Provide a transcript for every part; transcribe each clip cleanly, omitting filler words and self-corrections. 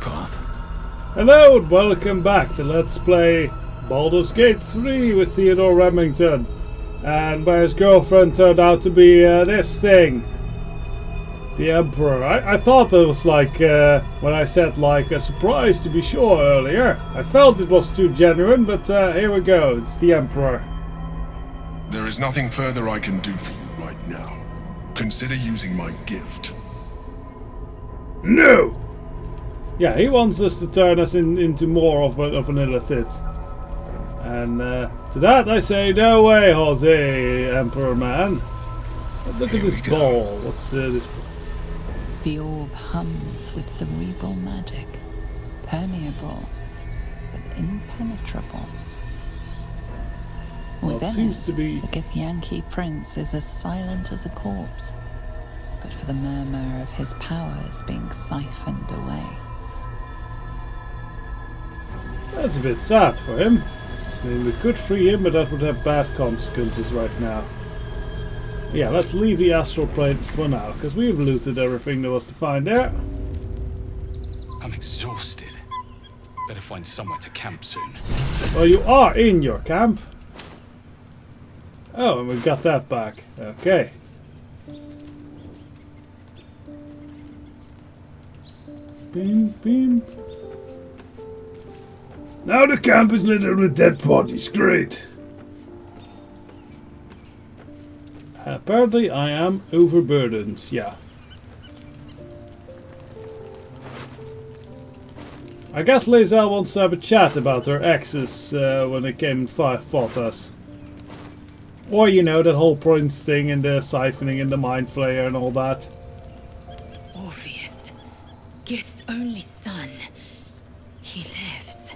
Shadowheart. Hello and welcome back to Let's Play Baldur's Gate 3 with Theodore Remington. And where his girlfriend turned out to be this thing. The Emperor. I thought that was like, when I said like a surprise to be sure earlier. I felt it was too genuine, but here we go. It's the Emperor. There is nothing further I can do for you right now. Consider using my gift. No! Yeah, he wants us to turn us into more of an illithid. And to that I say, no way, Jose, Emperor man. But look at this ball. What's this? The orb hums with cerebral magic, permeable, but impenetrable. Within seems to be... the Githyanki prince is as silent as a corpse, but for the murmur of his powers being siphoned away. That's a bit sad for him. I mean, we could free him, but that would have bad consequences right now. Yeah, let's leave the astral plane for now, because we've looted everything there was to find there. I'm exhausted. Better find somewhere to camp soon. Well, you are in your camp. Oh, and we got that back. Okay. Beam, beam. Now the camp is littered with dead bodies. Great. Apparently I am overburdened. Yeah. I guess Lae'zel wants to have a chat about her exes when they came and fought us. Or, you know, that whole prince thing and the siphoning and the mind flayer and all that. Orpheus, Gith's only son. He lives.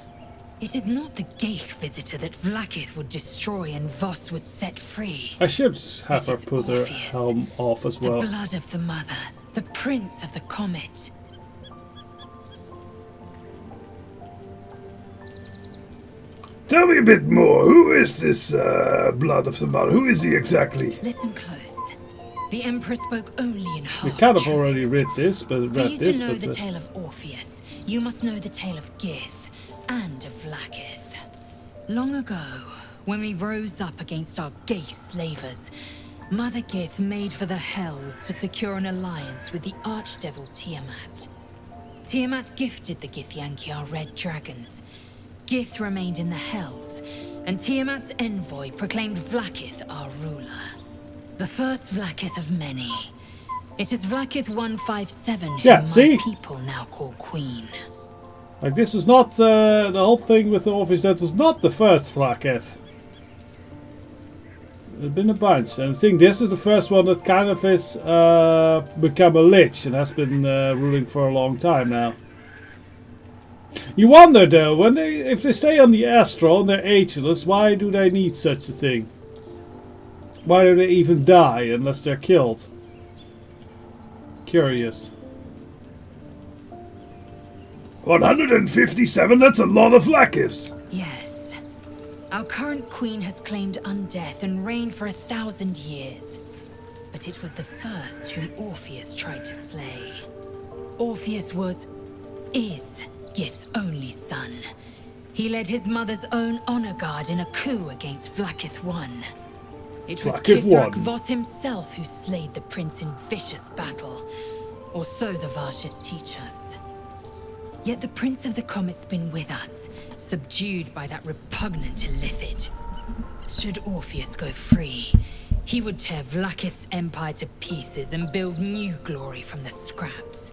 It is not the Geich visitor that Vlaakith would destroy and Voss would set free. I should have It her is put her Orpheus, helm off as well. The blood of the mother, the prince of the comet. Tell me a bit more. Who is this blood of the mother? Who is he exactly? Listen close. The Emperor spoke only in half We kind of truths. already read this, For you to know the tale of Orpheus, you must know the tale of Gith and of Vlaakith. Long ago, when we rose up against our Geich slavers, Mother Gith made for the Hells to secure an alliance with the Archdevil Tiamat. Tiamat gifted the Githyanki our red dragons. Gith remained in the Hells, and Tiamat's envoy proclaimed Vlaakith our ruler. The first Vlaakith of many. It is Vlaakith 157 whom my people now call Queen. Like, this is not the whole thing with Orpheus. That is not the first Vlaakith. There's been a bunch, and I think this is the first one that kind of is become a lich and has been ruling for a long time now. You wonder though, if they stay on the astral and they're ageless, why do they need such a thing? Why do they even die unless they're killed? Curious. 157? That's a lot of Vlaakiths. Yes. Our current queen has claimed undeath and reigned for 1,000 years. But it was the first whom Orpheus tried to slay. Orpheus is Gith's only son. He led his mother's own honor guard in a coup against Vlaakith I. It was Kithrak Voss himself who slayed the prince in vicious battle. Or so the Varshas teach us. Yet the Prince of the Comet's been with us, subdued by that repugnant illithid. Should Orpheus go free, he would tear Vlaakith's empire to pieces and build new glory from the scraps.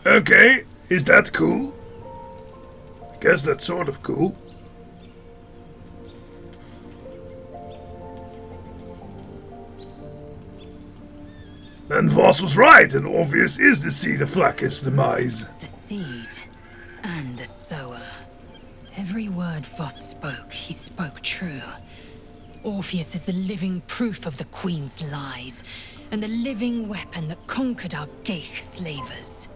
Okay, is that cool? I guess that's sort of cool. And Voss was right, and Orpheus is the seed of Vlaakith's demise. The seed and the sower. Every word Voss spoke, he spoke true. Orpheus is the living proof of the Queen's lies, and the living weapon that conquered our Geich slavers.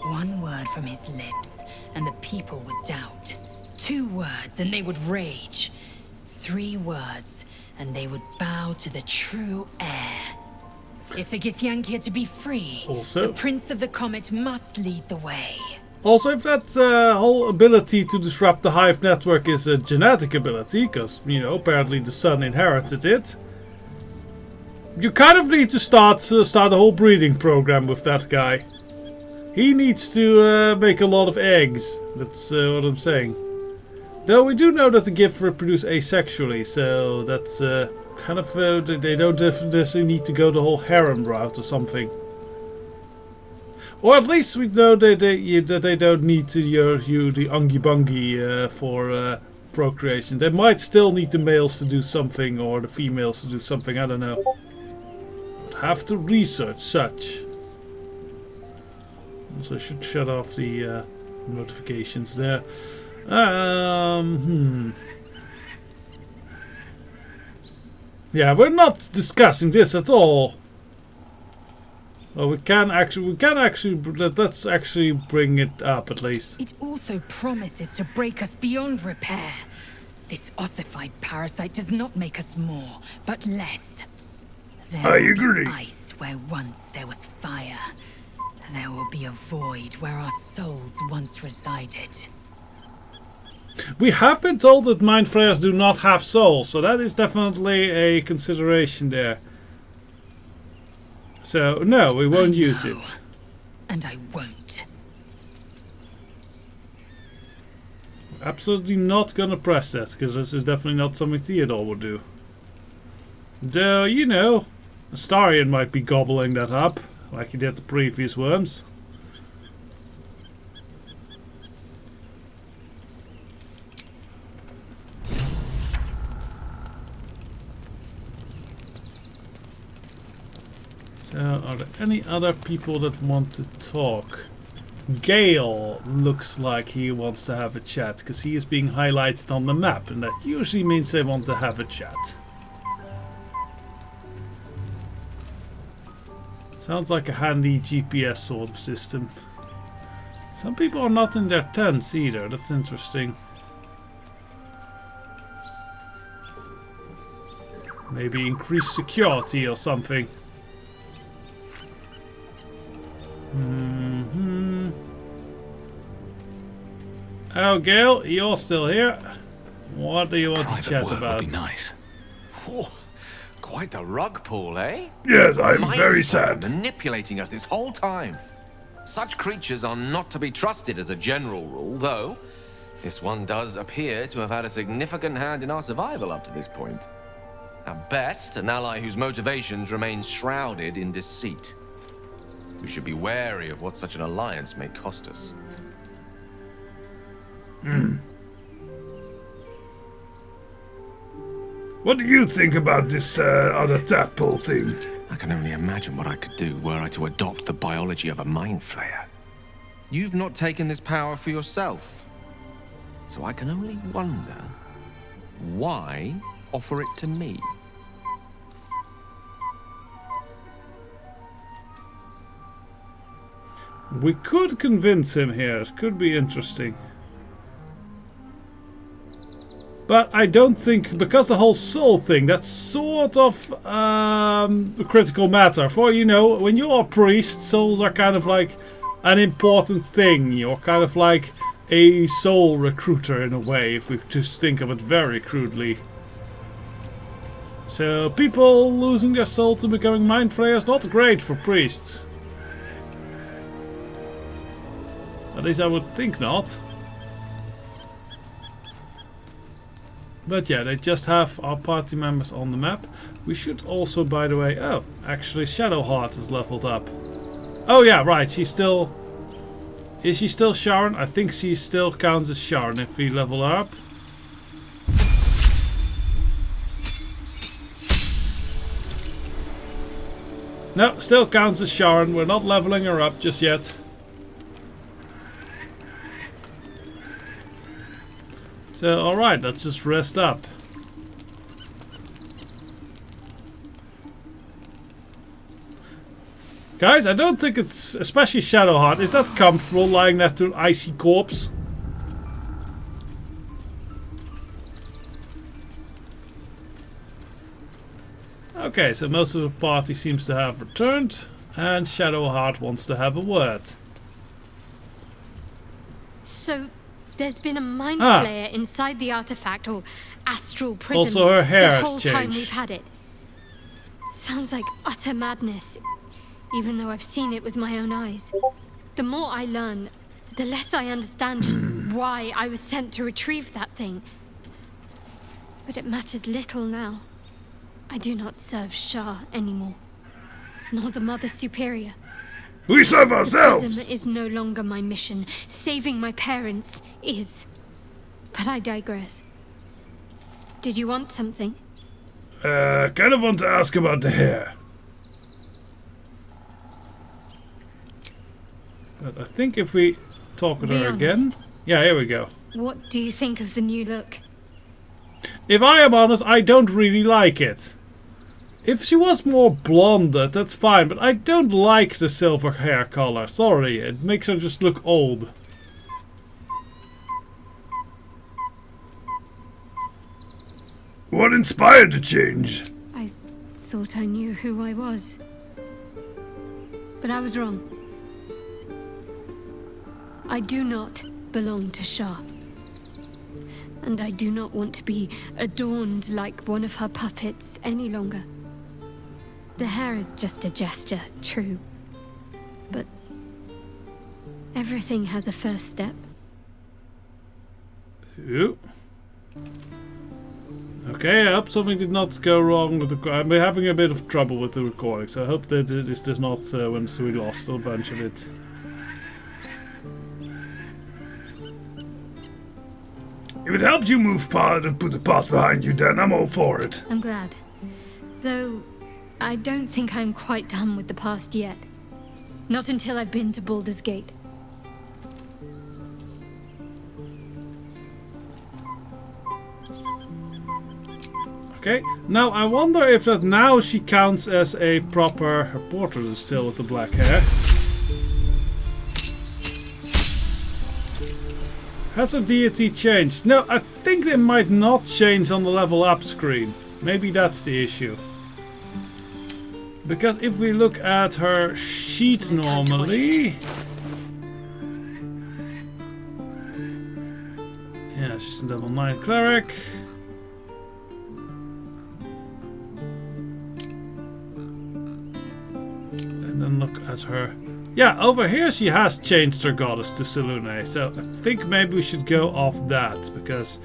One word from his lips, and the people would doubt. 2 words, and they would rage. 3 words, and they would bow to the true heir. If the Githyanki are to be free, Also- the Prince of the Comet must lead the way. Also, if that whole ability to disrupt the Hive network is a genetic ability, because, you know, apparently the son inherited it, you kind of need to start a whole breeding program with that guy. He needs to make a lot of eggs. That's what I'm saying. Though we do know that the gift reproduce asexually, so that's kind of they don't necessarily need to go the whole harem route or something. Or at least we know that they don't need to use the ungi bungi for procreation. They might still need the males to do something or the females to do something. I don't know. Have to research such. Also, I should shut off the notifications there. Yeah, we're not discussing this at all. Well, we can actually. Let's actually bring it up at least. It also promises to break us beyond repair. This ossified parasite does not make us more, but less. There I will be agree. ice where once there was fire. There will be a void where our souls once resided. We have been told that mind flayers do not have souls, so that is definitely a consideration there. So no, we won't use it. And I won't. Absolutely not gonna press that, because this is definitely not something Theodore would do. Though, you know, Astarion might be gobbling that up, like he did the previous worms. So, are there any other people that want to talk? Gale looks like he wants to have a chat, because he is being highlighted on the map, and that usually means they want to have a chat. Sounds like a handy GPS sort of system. Some people are not in their tents either, that's interesting. Maybe increased security or something. Oh, Gale, you're still here. What do you want to chat work about? would be nice. Oh, quite the rug pull, eh? Yes, I'm very Mindful, sad. manipulating us this whole time. Such creatures are not to be trusted as a general rule, though this one does appear to have had a significant hand in our survival up to this point. At best, an ally whose motivations remain shrouded in deceit. We should be wary of what such an alliance may cost us. What do you think about this other tadpole thing? I can only imagine what I could do were I to adopt the biology of a mind flayer. You've not taken this power for yourself. So I can only wonder, why offer it to me? We could convince him here. It could be interesting. But I don't think, because the whole soul thing, that's sort of a critical matter. For, you know, when you're a priest, souls are kind of like an important thing. You're kind of like a soul recruiter in a way, if we just think of it very crudely. So people losing their soul to becoming mind flayers, not great for priests. At least I would think not. But yeah, they just have our party members on the map. We should also, by the way... Oh, actually Shadowheart is leveled up. Oh yeah, right, she's still... Is she still Sharon? I think she still counts as Sharon if we level her up. No, still counts as Sharon. We're not leveling her up just yet. So, alright, let's just rest up. Guys, I don't think it's, especially Shadowheart, is that comfortable lying next to an icy corpse? Okay, so most of the party seems to have returned, and Shadowheart wants to have a word. So, there's been a mind flayer inside the artifact, or astral prison, Also her hair the has whole time changed. we've had it. Sounds like utter madness, even though I've seen it with my own eyes. The more I learn, the less I understand just why I was sent to retrieve that thing. But it matters little now. I do not serve Shah anymore, nor the Mother Superior. We serve The ourselves! prism is no longer my mission. Saving my parents is. But I digress. Did you want something? Kind of want to ask about the hair. But I think if we talk with Be her again... honest. Yeah, here we go. What do you think of the new look? If I am honest, I don't really like it. If she was more blonded, that's fine, but I don't like the silver hair color. Sorry, it makes her just look old. What inspired the change? I thought I knew who I was. But I was wrong. I do not belong to Shah. And I do not want to be adorned like one of her puppets any longer. The hair is just a gesture, true. But everything has a first step. Ooh. Okay, I hope something did not go wrong with the... I'm having a bit of trouble with the recording, so I hope that this does not... once we lost a bunch of it. If it helps you move past and put the past behind you, then I'm all for it. I'm glad. Though, I don't think I'm quite done with the past yet. Not until I've been to Baldur's Gate. Okay, now I wonder if that now she counts as a proper... Her portrait is still with the black hair. Has her deity changed? No, I think they might not change on the level up screen. Maybe that's the issue. Because if we look at her sheet normally... Yeah, she's a level 9 cleric. And then look at her... Yeah, over here she has changed her goddess to Selune, so I think maybe we should go off that, because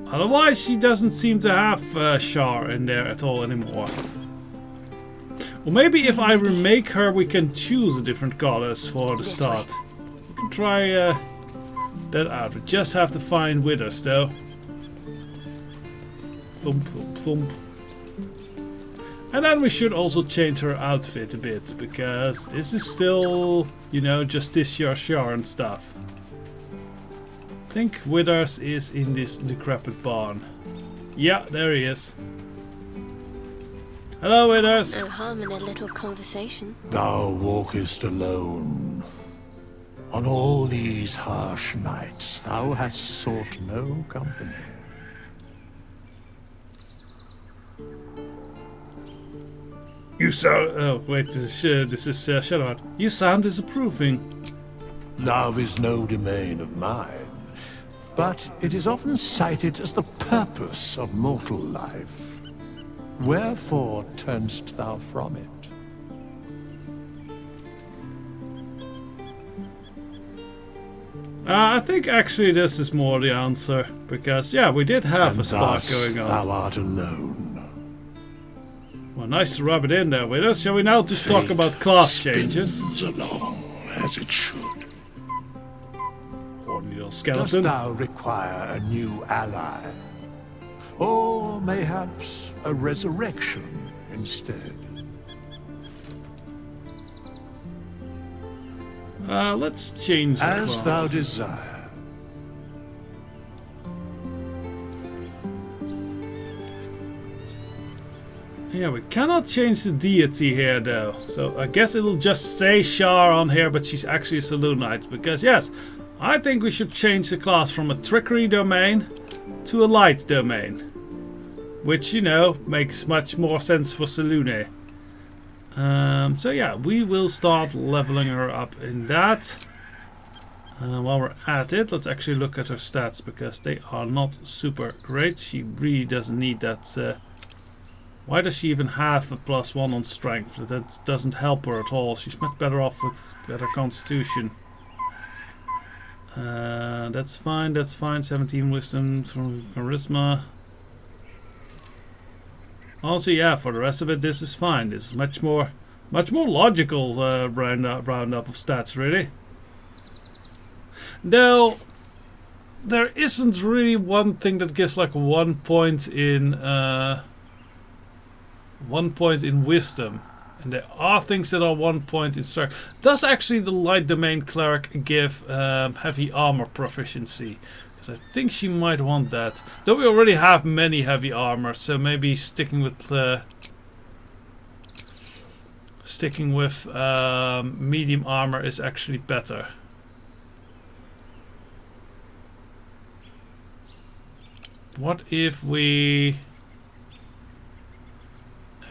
otherwise she doesn't seem to have Shar in there at all anymore. Or maybe if I remake her we can choose a different goddess for the start. We can try that out. We just have to find Withers though. Thump, thump, thump. And then we should also change her outfit a bit, because this is still, you know, just this Shar and stuff. I think Withers is in this decrepit barn. Yeah, there he is. Hello, Withers. No harm in a little conversation. Thou walkest alone. On all these harsh nights, thou hast sought no company. You sound... Oh, wait, this is Shadowheart. You sound disapproving. Love is no domain of mine, but it is often cited as the purpose of mortal life. Wherefore turnst thou from it? I think actually this is more the answer, because yeah, we did have And a spark thus going on. thou art alone. Well, nice to rub it in there with us. Shall we now just talk about class changes? Spins along as it should. Horny little Dost skeleton. thou require a new ally? Or mayhaps a resurrection instead? Let's change the As class. thou desire. Yeah, we cannot change the deity here though. So I guess it'll just say Shar on here, but she's actually a Selûnite. Because yes, I think we should change the class from a trickery domain to a light domain. which, you know, makes much more sense for Selune. So yeah, we will start leveling her up in that. While we're at it, let's actually look at her stats, because they are not super great. She really doesn't need that. Why does she even have a +1 on strength? That doesn't help her at all. She's much better off with better constitution. That's fine, that's fine. 17 wisdom from charisma. Also, yeah, for the rest of it, this is fine. This is much more logical roundup of stats, really. Though there isn't really one thing that gives like 1 point in 1 point in wisdom, and there are things that are 1 point in strength. Does actually the light domain cleric give heavy armor proficiency? Because I think she might want that. Though we already have many heavy armor, so maybe sticking with medium armor is actually better. What if we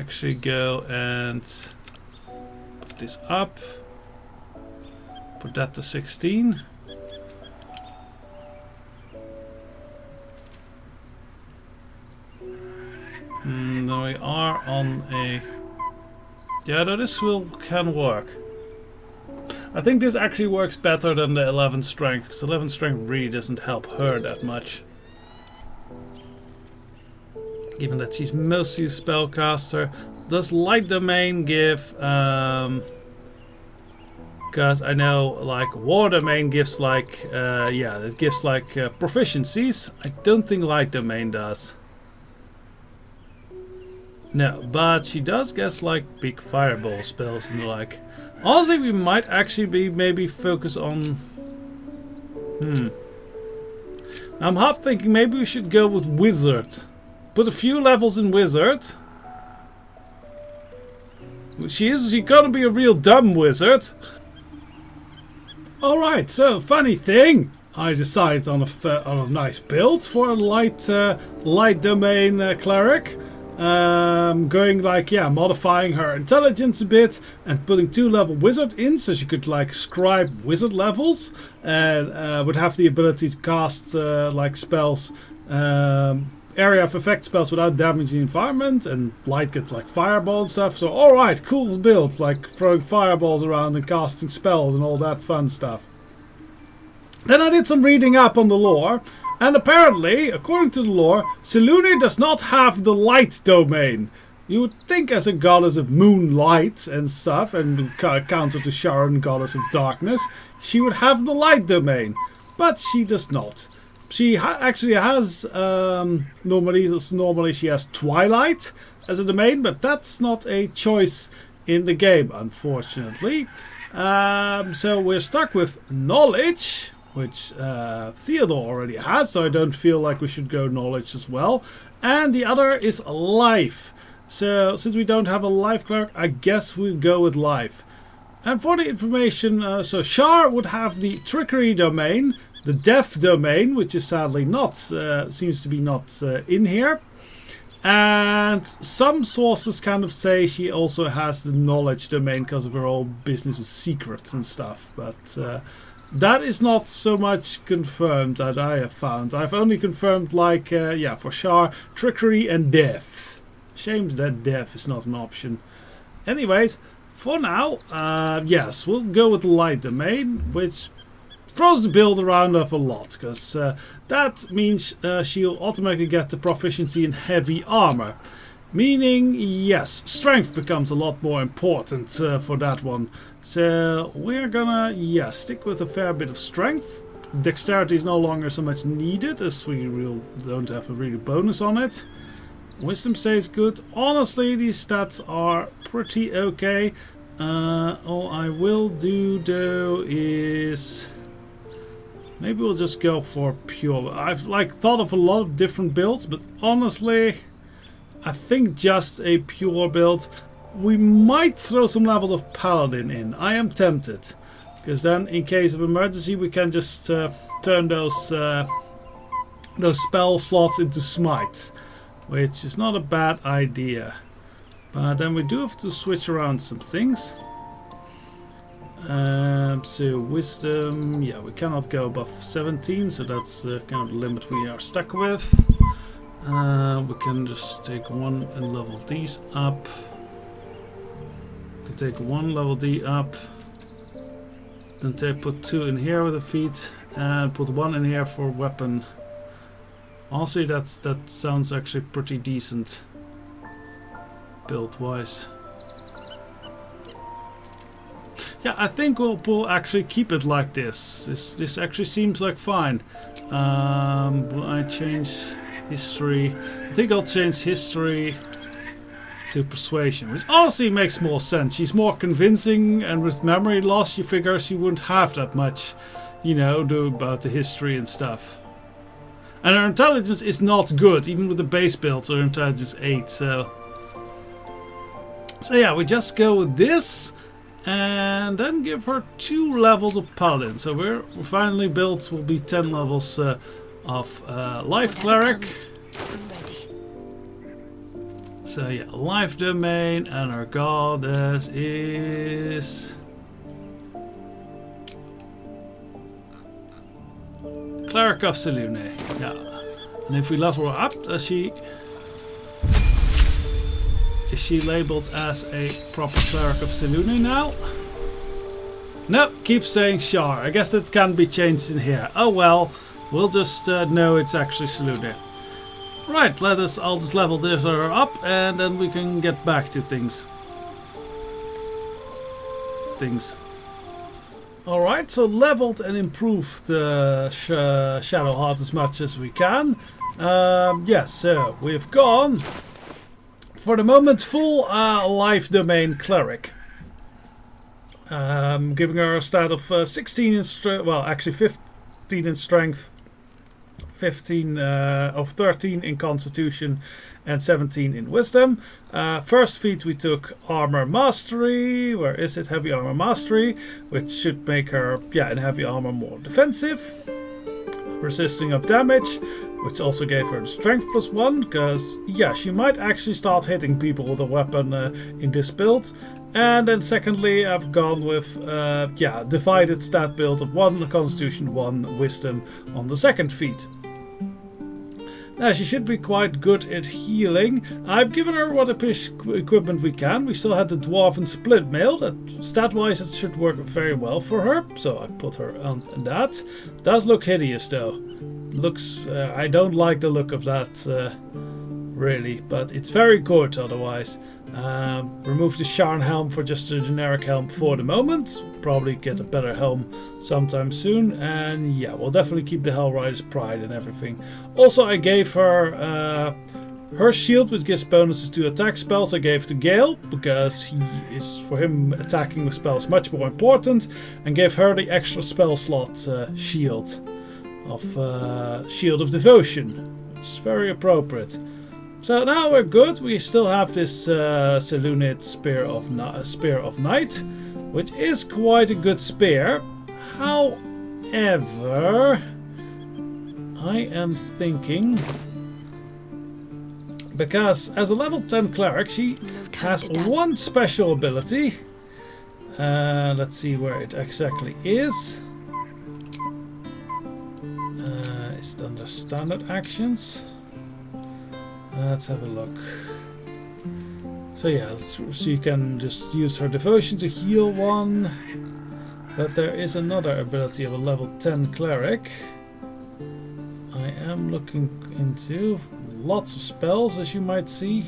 actually go and put this up, put that to 16. Then we are on a... Yeah, no, this can work. I think this actually works better than the 11 strength, because 11 strength really doesn't help her that much. Given that she's mostly a spellcaster. Does light domain give because I know like war domain gives like yeah, it gives like proficiencies. I don't think light domain does. No, but she does get like big fireball spells and the like. Honestly, we might actually be maybe focus on I'm half thinking maybe we should go with wizard. Put a few levels in wizard. She's gonna be a real dumb wizard. Alright, so funny thing. I decided on a nice build for a light domain cleric. Going like, yeah, modifying her intelligence a bit and putting 2-level wizard in so she could like scribe wizard levels and would have the ability to cast like spells, area of effect spells without damaging the environment, and light gets like fireball and stuff. So alright, cool build, like throwing fireballs around and casting spells and all that fun stuff. Then I did some reading up on the lore, and apparently, according to the lore, Selune does not have the light domain. You would think as a goddess of moonlight and stuff, and counter to Sharon, goddess of darkness, she would have the light domain, but she does not. She actually has, normally she has Twilight as a domain, but that's not a choice in the game, unfortunately. So we're stuck with Knowledge, which Theodore already has, so I don't feel like we should go Knowledge as well. And the other is Life. So since we don't have a Life cleric, I guess we'll go with Life. And for the information, so Shar would have the Trickery domain, the Death domain, which is sadly not, seems to be not in here. And some sources kind of say she also has the Knowledge domain because of her whole business with secrets and stuff. But that is not so much confirmed that I have found. I've only confirmed like, yeah, for Shar, Trickery and Death. Shame that Death is not an option. Anyways, for now, yes, we'll go with the Light domain, which throws the build around of a lot, because that means she'll automatically get the proficiency in heavy armor. Meaning, yes, strength becomes a lot more important for that one. So we're gonna, yeah, stick with a fair bit of strength. Dexterity is no longer so much needed, as we don't have a really bonus on it. Wisdom stays good. Honestly, these stats are pretty okay. All I will do though is... maybe we'll just go for pure. I've like thought of a lot of different builds, but honestly, I think just a pure build. We might throw some levels of Paladin in. I am tempted, because then in case of emergency we can just turn those spell slots into smites. which is not a bad idea. But then we do have to switch around some things. So wisdom, yeah, we cannot go above 17, so that's kind of the limit we are stuck with. We can just take one and level these up. We can take one level D up. Then put 2 in here with the feet, and put 1 in here for weapon. Also, that sounds actually pretty decent, build-wise. Yeah, I think we'll actually keep it like this. This actually seems like fine. Will I change history? I think I'll change history to persuasion, which honestly makes more sense. She's more convincing, and with memory loss, you figure she wouldn't have that much, you know, do about the history and stuff. And her intelligence is not good, even with the base build, her intelligence 8, so yeah, we just go with this, and then give her 2 levels of paladin. So we're finally built, will be 10 levels of life cleric. I'm ready. So yeah, life domain, and our goddess is Cleric of Selune. Yeah. And if we level her up, is she labeled as a proper Cleric of Selune now? No, keep saying Shar. I guess that can be changed in here. Oh well, we'll just know it's actually Selune. Right, I'll just level this up, and then we can get back to things. Alright, so leveled and improved Shadowheart as much as we can. Yes, so we've gone, for the moment, full life domain cleric. Giving her a stat of 16 in strength, well actually 15 in strength, 15 of 13 in constitution, and 17 in wisdom. First feat we took armor mastery. Where is it? Heavy armor mastery, which should make her, yeah, in heavy armor more defensive, resisting of damage, which also gave her the strength +1, because yeah, she might actually start hitting people with a weapon in this build. And then secondly, I've gone with yeah, divided stat build of 1 constitution, 1 wisdom on the second feat. Now she should be quite good at healing. I've given her what equipment we can. We still had the dwarven split mail. That stat-wise it should work very well for her, so I put her on that. Does look hideous though. Looks, I don't like the look of that really, but it's very good otherwise. Remove the Sharn helm for just a generic helm for the moment. Probably get a better helm sometime soon, and yeah, we'll definitely keep the Hellrider's Pride and everything. Also, I gave her her shield, which gives bonuses to attack spells. I gave to Gale because for him attacking with spells much more important, and gave her the extra spell slot shield of Devotion, which is very appropriate. So now we're good. We still have this Selunid Spear of Night, which is quite a good spear. However, I am thinking, because as a level 10 cleric, she has one special ability. Let's see where it exactly is. It's under standard actions. Let's have a look. So yeah, she can just use her devotion to heal 1. But there is another ability of a level 10 cleric. I am looking into lots of spells, as you might see.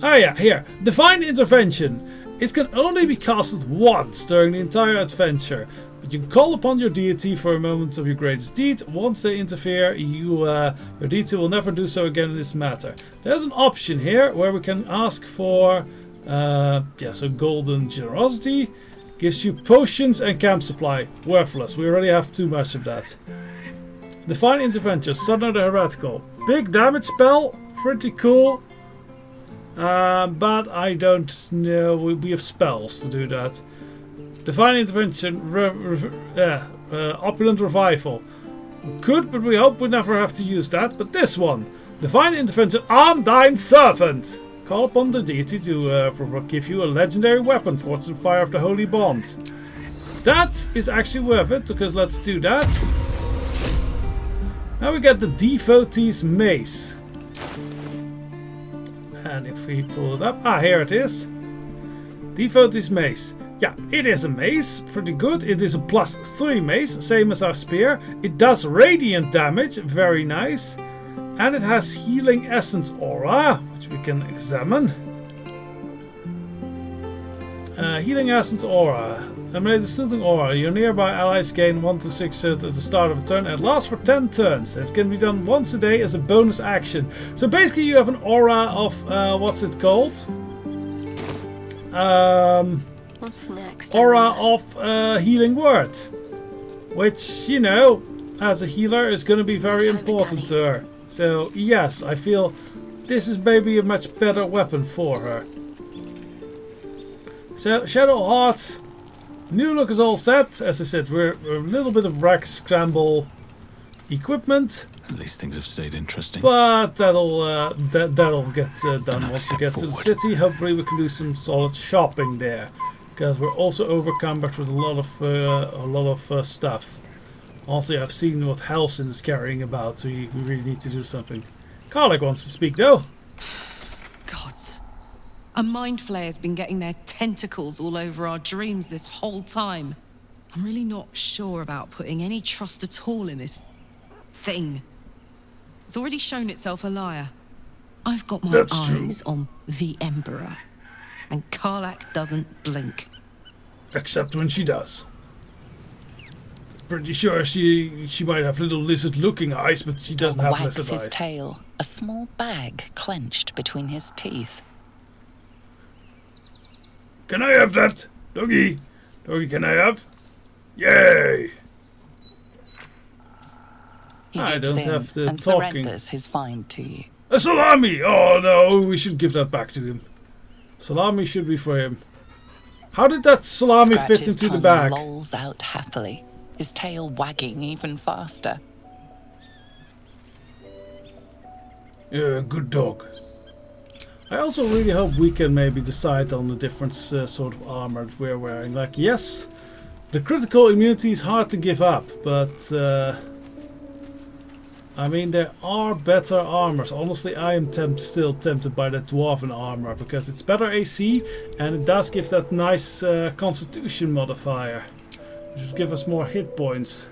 Oh yeah, here. Divine Intervention. It can only be casted once during the entire adventure. But you can call upon your deity for a moment of your greatest deed. Once they interfere, your deity will never do so again in this matter. There's an option here where we can ask for so golden generosity. Gives you potions and camp supply. Worthless. We already have too much of that. Divine Intervention. Sunder the Heretical. Big damage spell. Pretty cool. But I don't know. We have spells to do that. Divine Intervention, Opulent Revival. good, but we hope we never have to use that. But this one, Divine Intervention, arm thine servant. Call upon the deity to give you a legendary weapon, Fortune Fire of the Holy Bond. That is actually worth it, because let's do that. Now we get the Devotee's Mace. And if we pull it up, here it is. Devotee's Mace. Yeah, it is a mace, pretty good. It is a +3 mace, same as our spear. It does radiant damage, very nice. And it has Healing Essence Aura, which we can examine. Healing Essence Aura. Emulate a soothing aura. Your nearby allies gain 1 to 6 at the start of a turn and it lasts for 10 turns. It can be done once a day as a bonus action. So basically you have an aura of, what's it called? What's next? Aura of Healing Word. Which, you know, as a healer is going to be very important to her. So yes, I feel this is maybe a much better weapon for her. So Shadowheart, new look is all set. As I said, we're a little bit of rack scramble equipment. At least things have stayed interesting. But that'll get done once we get to the city. Hopefully we can do some solid shopping there, because we're also overcumbered with a lot of stuff. Also, I've seen what Halsin is carrying about, so we really need to do something. Karlach wants to speak though. Gods. A mind flayer's been getting their tentacles all over our dreams this whole time. I'm really not sure about putting any trust at all in this thing. It's already shown itself a liar. I've got my eyes on the Emperor, and Karlach doesn't blink. Except when she does. Pretty sure she might have little lizard-looking eyes, but she doesn't have wags lizard his eyes. tail, a small bag clenched between his teeth. Can I have that? Doggy? Doggy, can I have? Yay! He I dips don't in have the and talking. surrenders his find to you. A salami! Oh no, We should give that back to him. Salami should be for him. How did that salami Scratches fit into the tongue bag? lolls out happily, his tail wagging even faster. Yeah, good dog. I also really hope we can maybe decide on the different sort of armor that we're wearing. Like, yes, the critical immunity is hard to give up, but I mean, there are better armors. Honestly, I am still tempted by that dwarven armor, because it's better AC and it does give that nice constitution modifier. It should give us more hit points.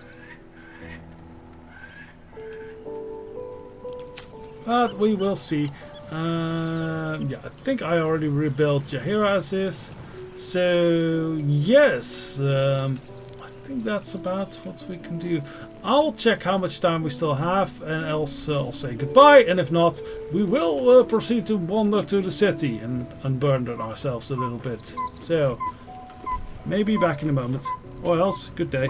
But we will see. Yeah, I think I already rebuilt Jaheira as is. So, yes, I think that's about what we can do. I'll check how much time we still have, and else I'll say goodbye. And if not, we will proceed to wander to the city and unburden ourselves a little bit. So, maybe back in a moment. Or else, good day.